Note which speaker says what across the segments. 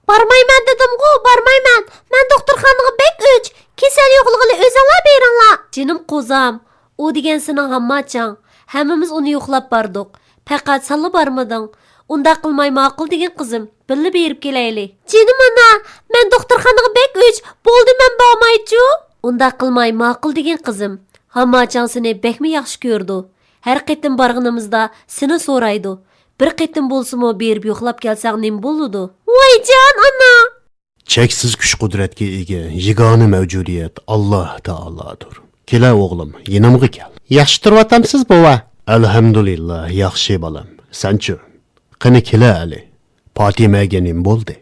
Speaker 1: Barmayman dedim-ku, barmayman. Men doktorxonaga bek o'ch. Kesel yo'qligini o'zinglar beringlar. Jinim qozam, u degan sening hammachaң. Hammamiz uni yo'qlab bardik. Faqat sanla barmiding? Unda qilmay ma'qul degan qizim. Birga berib kelayli. Jinim ana, men doktorxonaga bek o'ch. Bo'ldi men bormaychu. Unda qilmay ma'qul degan qizim. Hammachaң seni bekmi yaxshi ko'rdi. Har qitim borganimizda seni so'raydi. Bir qitim bo'lsa-mo berib yo'qlab kelsang nim bo'ladi? Voy jon ana.
Speaker 2: Cheksiz kuch qudratga ega yagona mavjudiyat Alloh taolodir. Kela o'g'lim, yinimga kel.
Speaker 3: Yaxshi turyotamsiz, bova?
Speaker 2: Alhamdulillah, yaxshi bolam. Sanchi? Qani kela ali. Fatimaga nim bo'ldi?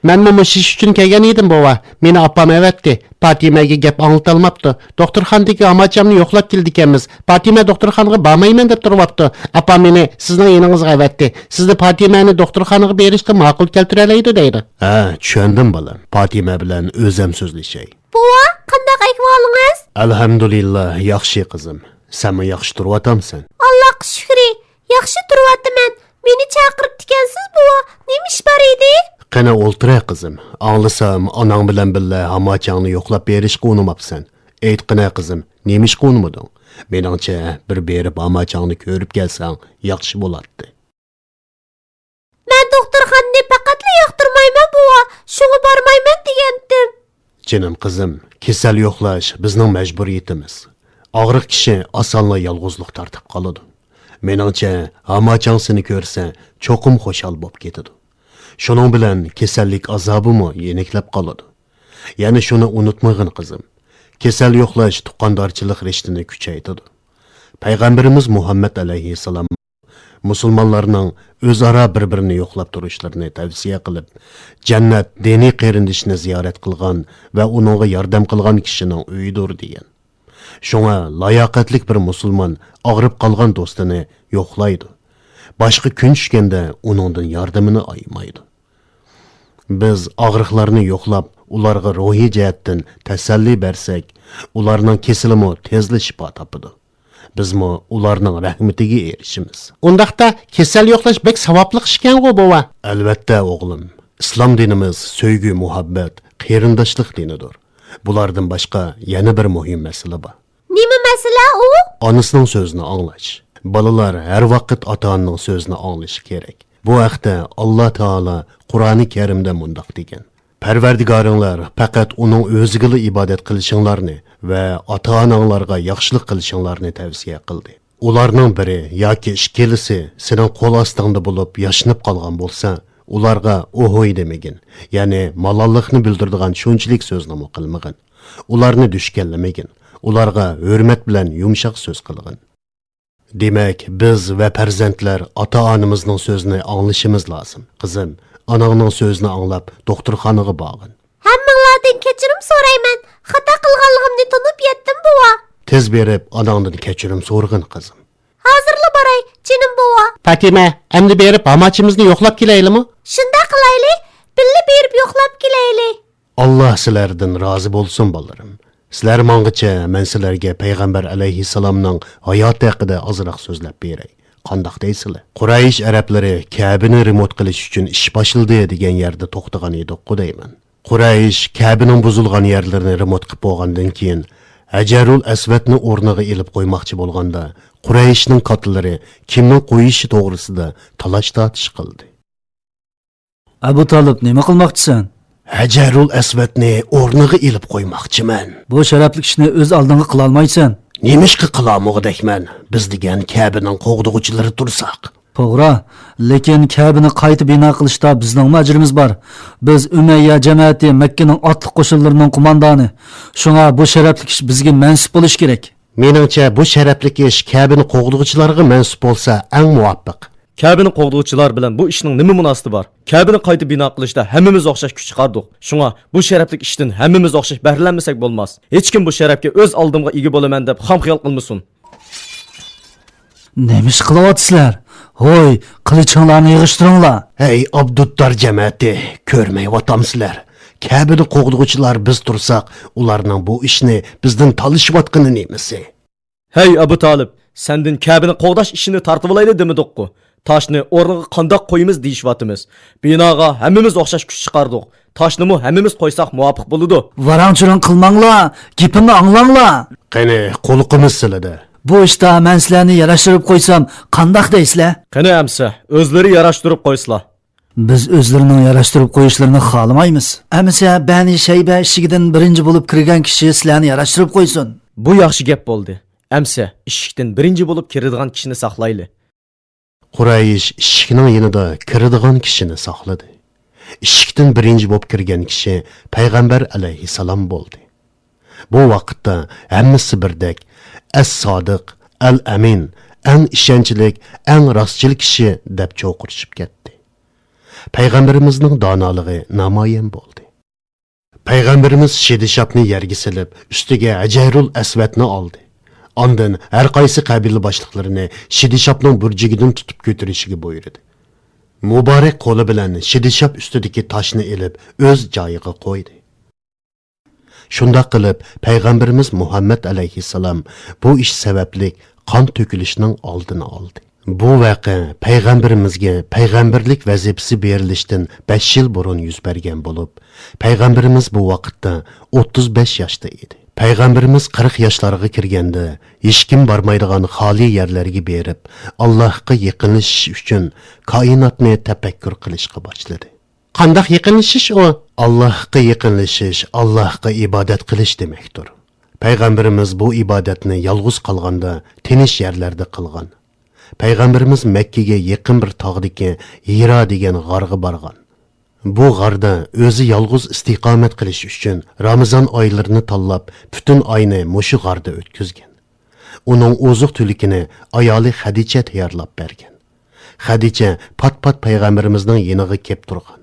Speaker 3: Men mushish uchun kelgan edim, bova. Meni opam evatdi. Fatimaga gap anglitolmabdi. Doktorxonadagi amachamni yo'qlab keldik-emiz. Fatima doktorxonaga bormayman deb turyapti. Opam meni sizning yoningizga evatdi. Sizni Fatimani doktorxonaga berishga ma'qul keltiralaydi deydi.
Speaker 2: Ha, tushundim bolam. Fatima bilan o'zim so'zlashay.
Speaker 1: Bova, qanday ahvolingiz?
Speaker 2: Alhamdulillah, yaxshi qizim. Sen yaxshi turyotamsan?
Speaker 1: Allohga shukri. Yaxshi turyapman. Meni chaqirib ekansiz, bova. Nima ish bor edi?
Speaker 2: Qana o'ltira qizim. Anglasam, onang bilan birga hamachangni yo'qlab berishga unumabsan. Aytqina qizim, nima ish qilmading? Meningcha bir berib hamachangni ko'rib kelsang, yaxshi bo'lardi.
Speaker 1: Men doktorxonani faqatla yoqtirmayman, bova. Shunga bormayman degandim.
Speaker 2: Jinim qizim, kasal yo'qlash bizning majburiyatimiz. Og'riq kishi osonla yolg'izlik tortib qoladi. Meningcha, hamachang seni ko'rsa, cho'qim xo'shal bo'lib ketadi. Shuning bilan kasallik azobimi yeniklab qoladi. Ya'ni shuni unutmag'in qizim. Kasal yo'qlash tuqqandorchilik rishtini kuchaytiradi. Payg'ambarimiz Muhammad alayhissalom musulmonlarning o'zaro bir-birini yo'qlab turishlarini tavsiya qilib, jannat diniy qarindishini ziyorat qilgan va uningga yordam qilgan kishining uyidir degan. Shunga layoqatlik bir musulmon og'rib qolgan do'stini yo'qlaydi. Boshqa kun tushganda uningdan yordamini aymaydi. Biz og'riqlarni yo'qlab, ularga ruhiy jihatdan tasalli bersak, ularning kesilimi tezli shifo topadi. Bizmi ularning rahmatiga erishimiz.
Speaker 3: Undaqda kasal yo'qlash bek savobli ishkan-ku, bova.
Speaker 2: Albatta o'g'lim. Islom dinimiz sevgi, muhabbat, qarindoshlik dinidir. Bulardan boshqa yana bir muhim masala bor.
Speaker 1: Nima masala u?
Speaker 2: Onasining so'zini anglash. Balalar har vaqt ota-onaning so'zini anglashi kerak. Bu haqda Alloh taolo Qur'oni Karimda mundaq degan: Parvardigoringlar faqat uning o'ziga ibodat qilishinglarni va ota-onanglarga yaxshilik qilishinglarni tavsiya qildi. Ularning biri yoki ikkilisi sening qo'l ostingda bo'lib yashnab qolgan bo'lsa, ularga ohoy demagin. Ya'ni malollikni bildiradigan shunchalik so'zni qilmagin. Ularni dushkanlamagin. Ularga hurmat bilan yumshoq so'z qilgin. Demak, biz va farzandlar ota-onamizning so'zini anglashimiz lozim. Qizim, onangning so'zini anglab, doktorxonaga borgin.
Speaker 1: Hammanglardan kechirim so'rayman. Xato qilganligimni tunib yetdim, bova.
Speaker 2: Tez berib, onangdan kechirim so'rgin, qizim.
Speaker 1: Hozirla boray, jinim bova.
Speaker 3: Fatima, endi berib amachimizni yo'qlab kelaylimi?
Speaker 1: Shunda qilayli. Birga berib yo'qlab kelayli.
Speaker 2: Alloh sizlardan rozi bo'lsin, bolarim. Sizlar mengacha men sizlarga payg'ambar alayhissalomning hayoti haqida ozroq so'zlab beray. Qandoq deysizlar? Quraysh arablari Ka'bani remont qilish uchun ish boshladi degan yerda to'xtagan edi-ku deyman. Quraysh Ka'baning buzilgan yerlarini remont qilib bo'lgandan keyin Hajarul Aswadni o'rniga elib qo'ymoqchi bo'lganda, Qurayshning qotilari kimning qo'yishi to'g'risida talash-tortish qildi.
Speaker 4: Abu Talib, nima qilmoqchisan?
Speaker 2: Hajarul Aswadni o'rniga elib qo'ymoqchiman.
Speaker 4: Bu sharafli ishni o'z oldingga qila olmaysan.
Speaker 2: Nemishqa qilamoqdakman? Biz degan Ka'baning qo'g'dug'uchilari tursak.
Speaker 4: To'g'ri, lekin Ka'bani qayta bino qilishda bizning majrimiz bor. Biz Umayya jamoati Makkaning otliq qo'shinlarining qo'mondoni. Shunga bu sharafli ish bizga mansub bo'lish kerak.
Speaker 2: Meningcha bu sharafli ish Ka'bani qo'g'dug'uchilarga mansub bo'lsa eng muvofiq.
Speaker 5: Ka'bani qo'g'duvchilar bilan bu ishning nima munosabati bor? Ka'bani qayta bino qilishda hammamiz o'xshash kuch chiqardik. Shunga bu sharafli ishdan hammamiz o'xshash bahralanmasak bo'lmas. Hech kim bu sharafga o'z oldimga ega bo'laman deb xam xiyol qilmasin.
Speaker 4: Nima ish qilyapsizlar? Hoy, qilichinglarni yig'ishtiringlar.
Speaker 2: Hey, Abduttar jamoati, ko'rmayapsizlar. Ka'bani qo'g'dug'uchilar biz tursak, ularning bu ishni bizdan talishayotgani nemisi?
Speaker 5: Hey Abu Talib, sendin Ka'bani qo'g'dash ishini tartib olayli demidik-ku. Toshni o'rniga qandoq qo'yimiz deyishyapmiz. Binoga hammamiz o'xshash kuch chiqardik. Toshni hammamiz qo'ysak muvofiq bo'ladi.
Speaker 4: Varangchiring qilmanglar, gapimni anglanglar.
Speaker 2: Qani quliqimiz siladi.
Speaker 4: Bu ishda men sizlarni yarashtirib qo'ysam, qandoq deysizlar?
Speaker 5: Qani amsa, o'zlari yarashtirib qo'ysizlar.
Speaker 4: Biz o'zlarining yarashtirib qo'yishlarini xohlamaymiz. Amsa Bani Shayba ishigidan birinchi bo'lib kirgan kishi sizlarni yarashtirib qo'ysin.
Speaker 5: Bu yaxshi gap bo'ldi. Amsa, eshikdan birinchi bo'lib kiradigan kishini saqlayli.
Speaker 2: Quraysh eshikning yanida kiradigan kishini saqladi. Eshikdan birinchi bo'lib kirgan kishi payg'ambar alayhissalom bo'ldi. Bu vaqtda hammasi birdek as-sodiq, al-amin, eng ishonchlik, eng rostchil kishi deb cho'qirishib ketdi. Payg'ambarimizning donoligi namoyon bo'ldi. Payg'ambarimiz shidishobni yerga silib, ustiga Ajayrul Asvatni oldi. Ondan har qaysi qabila boshliqlarini shidishobning burjigidan tutib ko'tarishiga buyurdi. Muborak qo'li bilan shidishob ustidagi toshni ilib o'z joyiga qo'ydi. Shunda qilib payg'ambarimiz Muhammad alayhissalom bu ish sababli qon to'kilishining oldini oldi. Bu voqea payg'ambarimizga payg'ambarlik vazifasi berilishdan 5 yil burun yuz bergan bo'lib, payg'ambarimiz bu vaqtda 35 yoshda edi. Payg'ambarimiz 40 yoshlarga kirganda hech kim bormaydigan xoli yerlarga berib, Allohga yaqinlashish uchun koinotni tafakkur qilishga boshladi. Qandoq yaqinlashish o? Allohga yaqinlashish, Allohga ibodat qilish demakdir. Payg'ambarimiz bu ibodatni yolg'iz qolganda, tinish yerlarda qilgan. Payg'ambarimiz Makkaga yaqin bir tog'dagi Hiro degan g'orga borgan. Bu g'orda o'zi yolg'iz istiqomat qilish uchun Ramazon oylarini tanlab, butun oyni mushu g'orda o'tkazgan. Uning oziq tulikini ayoli Xadicha tayyorlab bergan. Xadicha pat-pat payg'ambarimizning yeniga kelib turgan.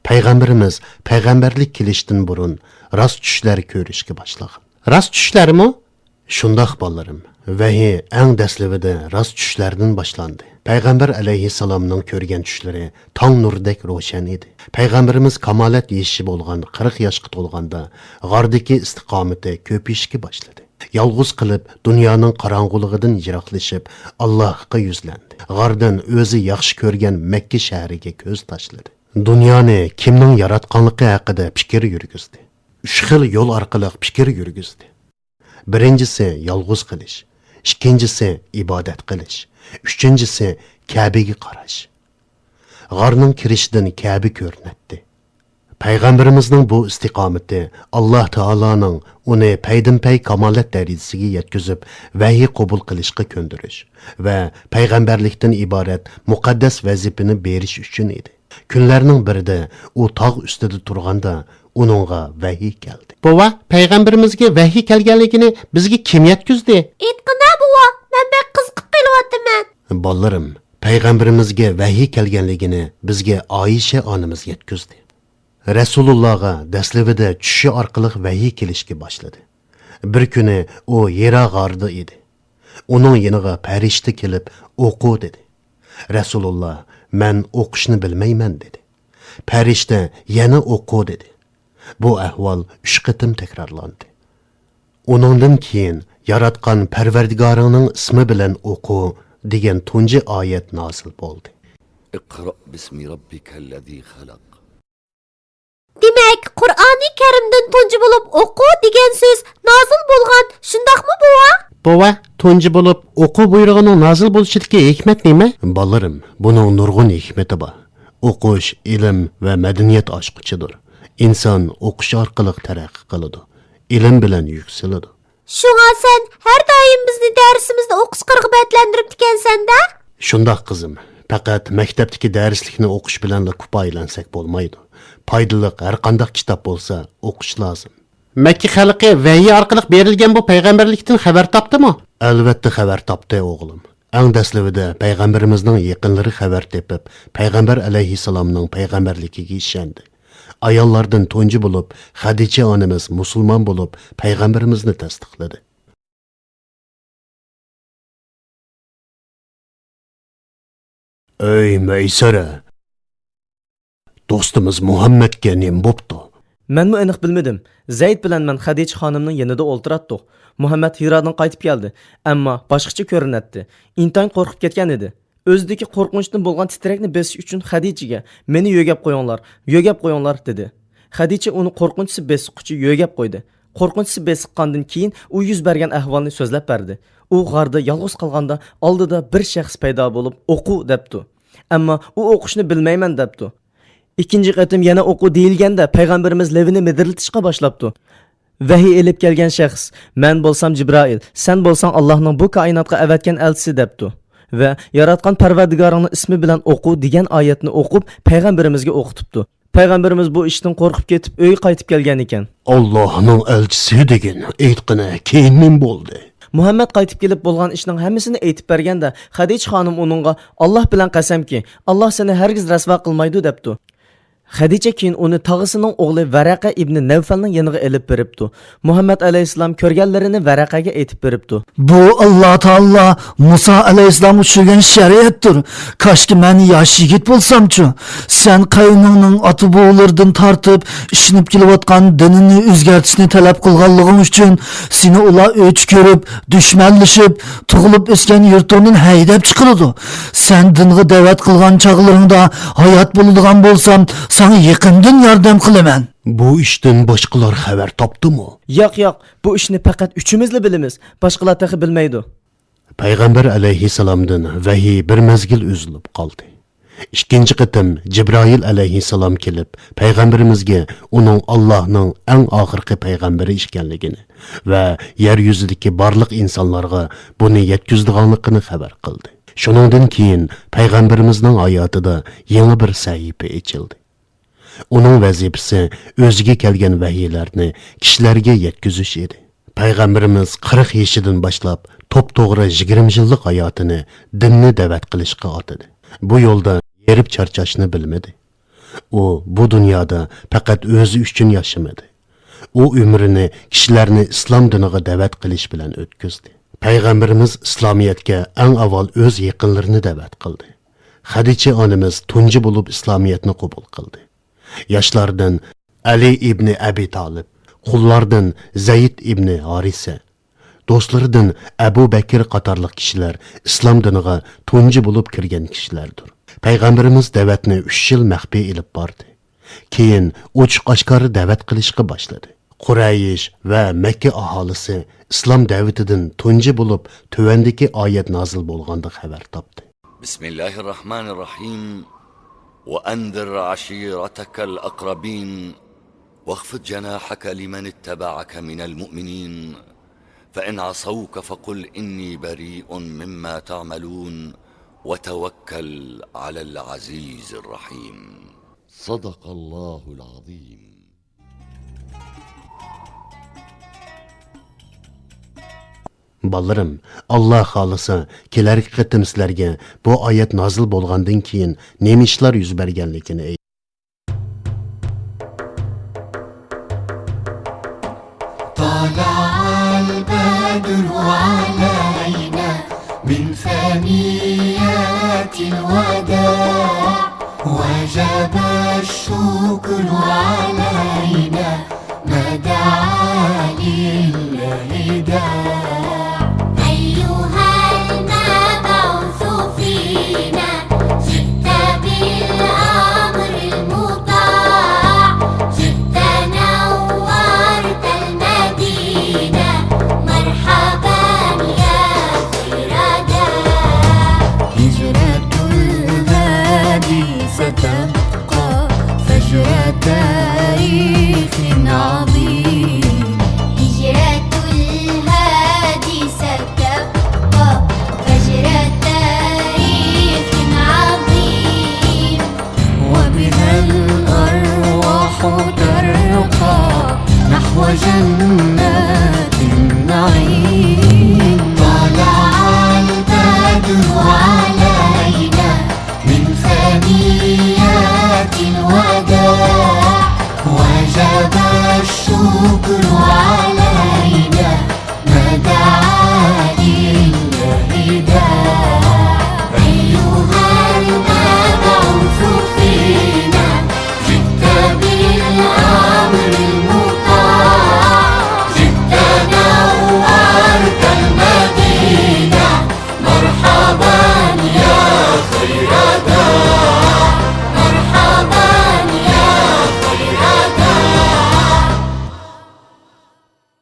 Speaker 2: Payg'ambarimiz payg'ambarlik kelishdan burun rost tushlar ko'rishga boshlagan. Rost tushlarmi? Shundoq bolarim. Vahiy eng dastlabida rost tushlardan boshlandi. Payg'ambar alayhissalomning ko'rgan tushlari tong nurdek ro'shan edi. Payg'ambarimiz kamolat yeshi bo'lgan 40 yoshga to'lganda g'ordagi istiqomati ko'pishga boshladi. Yolg'iz qilib dunyoning qorong'uligidan yiroqlashib Allohga yuzlandi. G'ordan o'zi yaxshi ko'rgan Makka shahriga ko'z tashladi. Dunyoni kimning yaratganligi haqida fikr yurgizdi. 3 xil yo'l orqali fikr yurgizdi. Birinchisi yolg'iz qilish, ikkinchisi ibodat qilish, uchinchisi Ka'baga qarash. G'orning kirishidan Ka'ba ko'rinadi. Payg'ambarimizning bu istiqomati Alloh taoloning uni paydinpay kamolat darajasiga yetkazib, vahiy qabul qilishga ko'ndirish va payg'ambarlikdan iborat muqaddas vazifani berish uchun edi. Kunlarning birida u tog' ustida turganda uningga vahiy keldi.
Speaker 3: Bova, payg'ambarimizga vahiy kelganligini bizga kim yetkazdi?
Speaker 1: Aytqina buva, men bek qiziqib qelyapman.
Speaker 2: Bolarim, payg'ambarimizga vahiy kelganligini bizga Oyisha onamiz yetkazdi. Rasulullohga dastlabida tushi orqali vahiy kelishga boshladi. Bir kuni u Hiro g'orida edi. Uning yoniga farishta kelib o'qu dedi. Rasululloh, men o'qishni bilmayman dedi. Farishta yana o'qu dedi. Bu ahvol 3 qatim takrorlandi. Uningdan keyin yaratgan Parvardigoringning ismi bilan o'qu degan tunji oyat nozil bo'ldi.
Speaker 6: اقرأ باسم ربك الذي خلق.
Speaker 1: Demak, Qur'oni Karimdan tunji bo'lib o'qu degan so'z nozil bo'lgan, shundaqmi buva?
Speaker 3: Bova, tunji bo'lib o'qu buyrug'ining nozil bo'lishidagi hikmat nima?
Speaker 2: Bolarim, buning nurg'un hikmati bor. O'qish ilm va madaniyat oshquchidir. İnsan o'qish orqali taraqqiy qiladi. Ilm bilan yuksaladi.
Speaker 1: Shunga sen har doim bizni darsimizda o'qishga rag'batlantirib ekansan-da?
Speaker 2: Shundoq qizim, faqat maktabdagi darslikni o'qish bilan kifoyalansak bo'lmaydi. Foydali har qanday kitob bo'lsa o'qish lozim.
Speaker 3: Makka xalqi vahiy orqali berilgan bu payg'ambarlikdan xabar topdimi?
Speaker 2: Albatta xabar topdi o'g'lim. Eng dastlabida payg'ambarimizning yaqinlari xabar tepib, payg'ambar alayhissalomning payg'ambarligiga ishondi. Ayollardan tunji bo'lib, Xadicha onamiz musulmon bo'lib, payg'ambarimizni tasdiqladi. Ey Maysara! Do'stimiz Muhammadga nim bo'pti?
Speaker 5: Menmi aniq bilmedim. Zayd bilan men Xadicha xonimning yanida o'ltiratdik. Muhammad Hirodan qaytib keldi, ammo boshqacha ko'rinadi. Intayin qo'rqib ketgan edi. o'zidagi qo'rqinchdan bo'lgan titrakni besish uchun Xadichaga meni yo'gab qo'yinglar dedi. Xadicha uni qo'rqinchisi besiqquchi yo'gab qo'ydi. Qo'rqinchisi besiqqandan keyin u yuz bergan ahvolni so'zlab berdi. U g'arda yolg'iz qolganda oldida bir shaxs paydo bo'lib o'qu debdi. Ammo u o'qishni bilmayman debdi. Ikkinchi qatim yana o'qu deyilganda payg'ambarimiz levini midirlatishga boshlabdi. Vahiy elib kelgan shaxs, men bo'lsam Jibril, sen bo'lsang Allohning bu koinotga avatgan elchisi debdi. Va yaratgan Parvardigoringning ismi bilan o'qu degan oyatni o'qib payg'ambarimizga o'qitibdi. Payg'ambarimiz bu ishdan qo'rqib ketib uyiga qaytib kelgan ekan.
Speaker 2: Allohning elchisi degan aytqini keyin nim bo'ldi.
Speaker 5: Muhammad qaytib kelib bo'lgan ishning hammasini aytib berganda, Xadicha xonim uningga Alloh bilan qasamki, Alloh seni hargiz rasvo qilmaydi debdi. Xadicha keyin uni tog'isining o'g'li Varaqa ibn Nawfalning yoniga elib beribdi. Muhammad alayhisalom ko'rganlarini Varaqaga aytib beribdi.
Speaker 4: Bu Allah Taala Musa alayhisalom tushirgan shariatdir. Kaşki men yosh yigit bo'lsam-chi, sen qayningning oti bo'g'lardan tortib, ishinib kelayotgan dinini o'zgartishni talab qilganliging uchun seni ular o'ch ko'rib, dushmanlashib, tug'ilib o'sgan yurtingdan haydab chiqaradi. Sen dinga da'vat qilgan chog'laringda hayot bo'ladigan bo'lsam, sana yaqindan yordam qilaman.
Speaker 2: Bu ishdan boshqalar xabar topdimi?
Speaker 5: Yo'q, bu ishni faqat uchimizla bilamiz. Boshqalar taxi bilmaydi.
Speaker 2: Payg'ambar alayhissalomdan vahiy bir mezgil uzilib qoldi. Ikkinchi qatim Jibril alayhissalom kelib, payg'ambarimizga uning Allohning eng oxirgi payg'ambari ekanligini va yer yuzidagi barliq insonlarga buni yetkazdiganligini xabar qildi. Shuningdan keyin payg'ambarimizning hayotida yangi bir sahifa ochildi. Uning vazifasi o'ziga kelgan vahiylarni kishilarga yetkazish edi. Payg'ambarimiz 40 yoshidan boshlab to'p-to'g'ri 20 yillik hayotini dinni da'vat qilishga otadi. Bu yo'lda yerib charchashni bilmadi. U bu dunyoda faqat o'zi uchun yashamadi. U umrini kishilarni islom diniga da'vat qilish bilan o'tkazdi. Payg'ambarimiz islomiyatga eng avval o'z yaqinlarini da'vat qildi. Xadicha onamiz tunji bo'lib islomiyatni qabul qildi. Yoshlardan Ali ibn Abi Talib, qullardan Zayd ibn Harisa, do'stlaridan Abu Bakr qatorliq kishilar islom diniga tunji bo'lib kirgan kishilardir. Payg'ambarimiz da'vatni 3 yil maxfiy ilib bordi. Keyin ochiq-oshkor da'vat qilishga boshladi. Quraysh va Makka aholisi islom da'vatidan tunji bo'lib tuvandagi oyat nozil bo'lganda xabar topdi.
Speaker 6: Bismillahirrahmanirrahim. وأنذر عشيرتك الأقربين واخفض جناحك لمن اتبعك من المؤمنين فإن عصوك فقل إني بريء مما تعملون وتوكل على العزيز الرحيم. صدق الله العظيم.
Speaker 2: Ballarım, Allah xolisa, kelarki qatim sizlarga bu oyat nozil bo'lgandan keyin nima ishlar yuz berganligini ayt.
Speaker 7: طلع البدر علينا من ثنيات الوداع